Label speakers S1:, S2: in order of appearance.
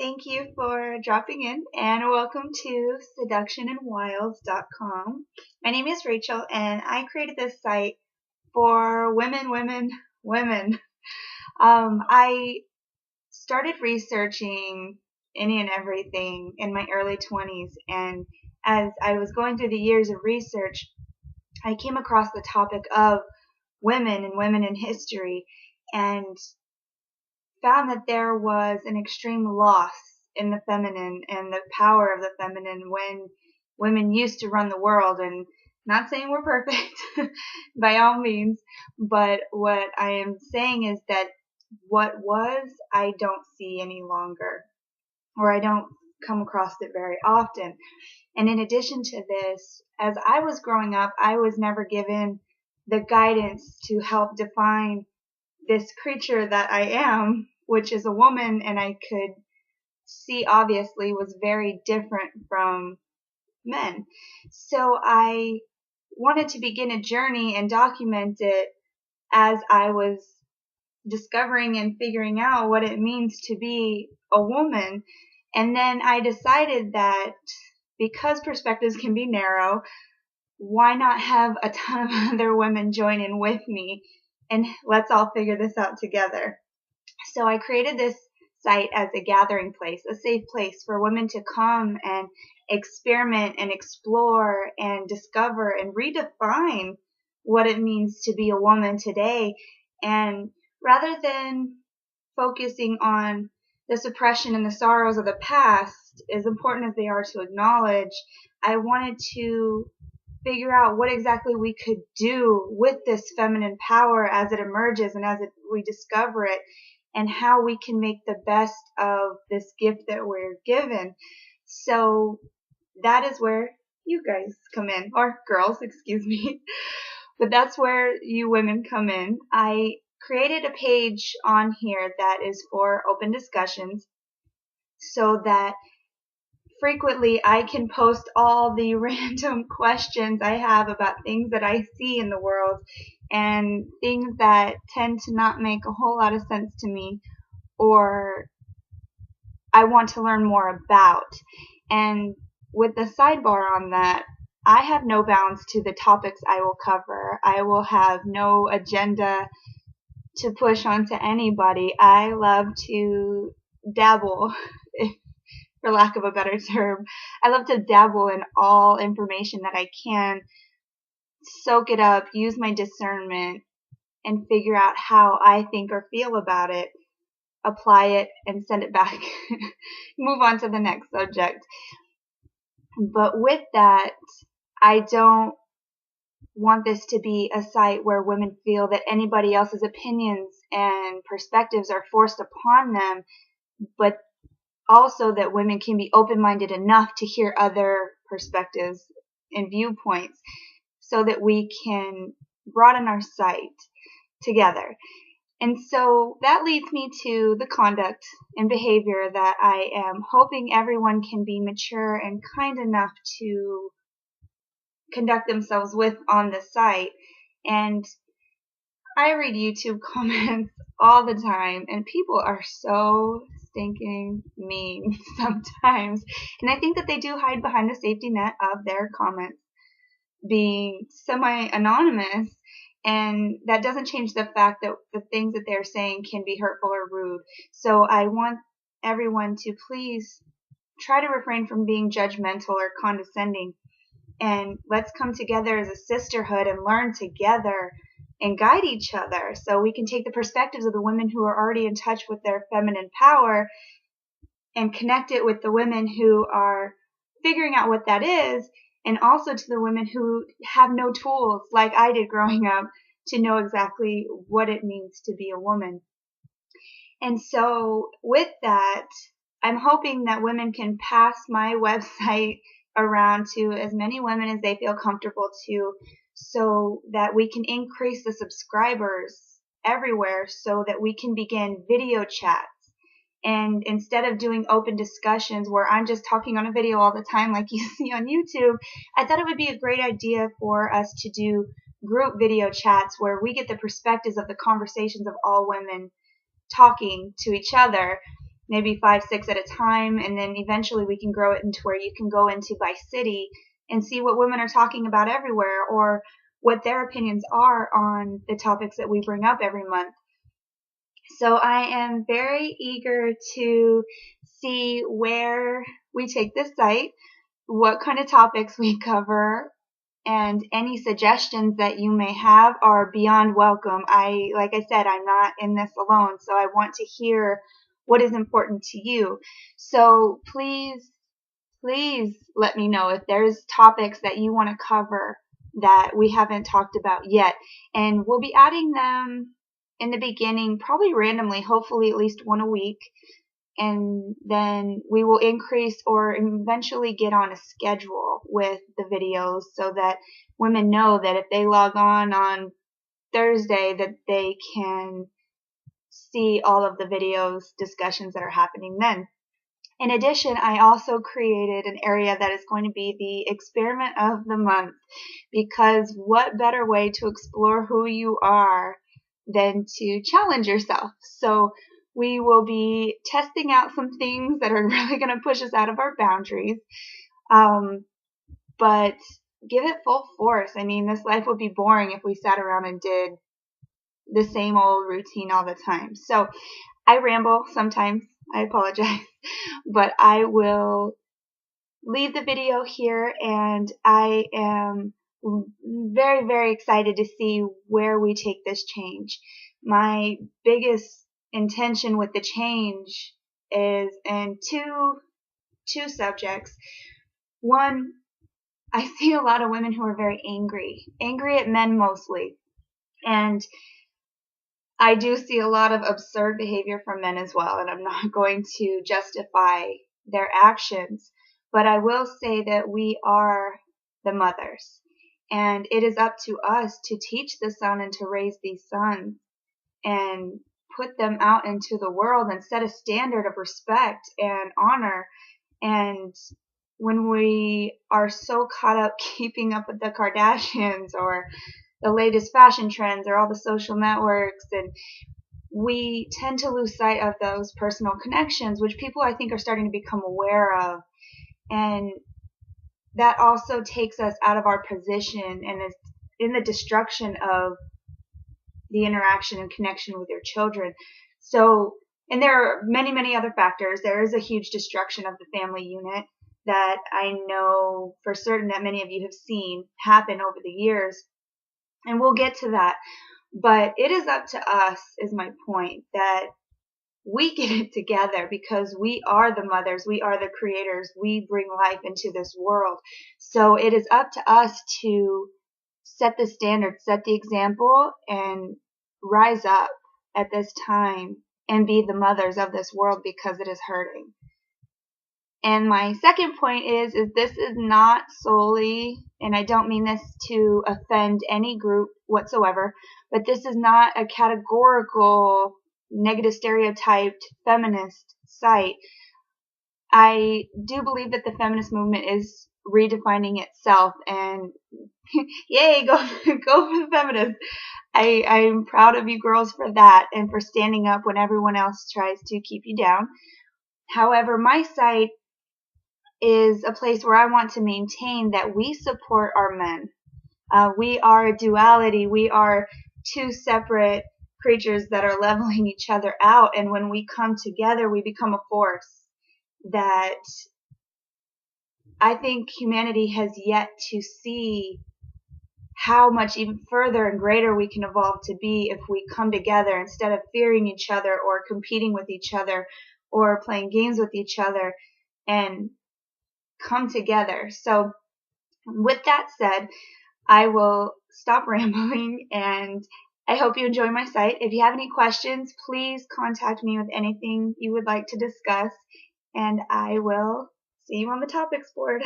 S1: Thank you for dropping in and welcome to seductionandwiles.com. My name is Rachel and I created this site for women. I started researching any and everything in my early 20s, and as I was going through the years of research, I came across the topic of women and women in history and found that there was an extreme loss in the feminine and the power of the feminine when women used to run the world. And not saying we're perfect by all means, but what I am saying is that what was, I don't see any longer, or I don't come across it very often. And in addition to this, as I was growing up, I was never given the guidance to help define this creature that I am, which is a woman, and I could see obviously was very different from men. So I wanted to begin a journey and document it as I was discovering and figuring out what it means to be a woman. And then I decided that because perspectives can be narrow, why not have a ton of other women join in with me, and let's all figure this out together. So I created this site as a gathering place, a safe place for women to come and experiment and explore and discover and redefine what it means to be a woman today. And rather than focusing on the suppression and the sorrows of the past, as important as they are to acknowledge, I wanted to figure out what exactly we could do with this feminine power as it emerges and we discover it, and how we can make the best of this gift that we're given. So that is where you guys come in, or girls, excuse me. But that's where you women come in. I created a page on here that is for open discussions so that frequently I can post all the random questions I have about things that I see in the world and things that tend to not make a whole lot of sense to me, or I want to learn more about. And with the sidebar on that, I have no bounds to the topics I will cover. I will have no agenda to push onto anybody. I love to dabble, for lack of a better term. I love to dabble in all information that I can, soak it up, use my discernment, and figure out how I think or feel about it, apply it, and send it back. Move on to the next subject. But with that, I don't want this to be a site where women feel that anybody else's opinions and perspectives are forced upon them, but also that women can be open-minded enough to hear other perspectives and viewpoints so that we can broaden our sight together. And so that leads me to the conduct and behavior that I am hoping everyone can be mature and kind enough to conduct themselves with on the site. And I read YouTube comments all the time, and people are so stinking mean sometimes. And I think that they do hide behind the safety net of their comments being semi-anonymous, and that doesn't change the fact that the things that they're saying can be hurtful or rude. So I want everyone to please try to refrain from being judgmental or condescending, and let's come together as a sisterhood and learn together and guide each other so we can take the perspectives of the women who are already in touch with their feminine power and connect it with the women who are figuring out what that is, and also to the women who have no tools like I did growing up to know exactly what it means to be a woman. And so with that, I'm hoping that women can pass my website around to as many women as they feel comfortable to, so that we can increase the subscribers everywhere so that we can begin video chats. And instead of doing open discussions where I'm just talking on a video all the time like you see on YouTube, I thought it would be a great idea for us to do group video chats where we get the perspectives of the conversations of all women talking to each other maybe 5, 6 at a time, and then eventually we can grow it into where you can go into by city and see what women are talking about everywhere, or what their opinions are on the topics that we bring up every month. So I am very eager to see where we take this site, what kind of topics we cover, and any suggestions that you may have are beyond welcome. Like I said, I'm not in this alone, so I want to hear what is important to you. So please let me know if there's topics that you want to cover that we haven't talked about yet. And we'll be adding them in the beginning, probably randomly, hopefully at least one a week. And then we will increase or eventually get on a schedule with the videos so that women know that if they log on Thursday that they can see all of the videos, discussions that are happening then. In addition, I also created an area that is going to be the experiment of the month, because what better way to explore who you are than to challenge yourself. So we will be testing out some things that are really going to push us out of our boundaries, but give it full force. I mean, this life would be boring if we sat around and did the same old routine all the time. So I ramble sometimes. I apologize, but I will leave the video here, and I am very, very excited to see where we take this change. My biggest intention with the change is in two subjects. One, I see a lot of women who are very angry at men mostly, and I do see a lot of absurd behavior from men as well, and I'm not going to justify their actions, but I will say that we are the mothers, and it is up to us to teach the son and to raise these sons and put them out into the world and set a standard of respect and honor. And when we are so caught up keeping up with the Kardashians or the latest fashion trends or all the social networks, and we tend to lose sight of those personal connections, which people I think are starting to become aware of, and that also takes us out of our position and is in the destruction of the interaction and connection with your children. So, and there are many, many other factors. There is a huge destruction of the family unit that I know for certain that many of you have seen happen over the years. And we'll get to that. But it is up to us, is my point, that we get it together, because we are the mothers, we are the creators, we bring life into this world. So it is up to us to set the standard, set the example, and rise up at this time and be the mothers of this world, because it is hurting. And my second point is this is not solely, and I don't mean this to offend any group whatsoever, but this is not a categorical, negative stereotyped feminist site. I do believe that the feminist movement is redefining itself, and yay, go for the feminists. I'm proud of you girls for that and for standing up when everyone else tries to keep you down. However, my site is a place where I want to maintain that we support our men. We are a duality. We are two separate creatures that are leveling each other out, and when we come together, we become a force that I think humanity has yet to see how much even further and greater we can evolve to be if we come together instead of fearing each other or competing with each other or playing games with each other, and come together. So with that said, I will stop rambling, and I hope you enjoy my site. If you have any questions, please contact me with anything you would like to discuss, and I will see you on the topics board.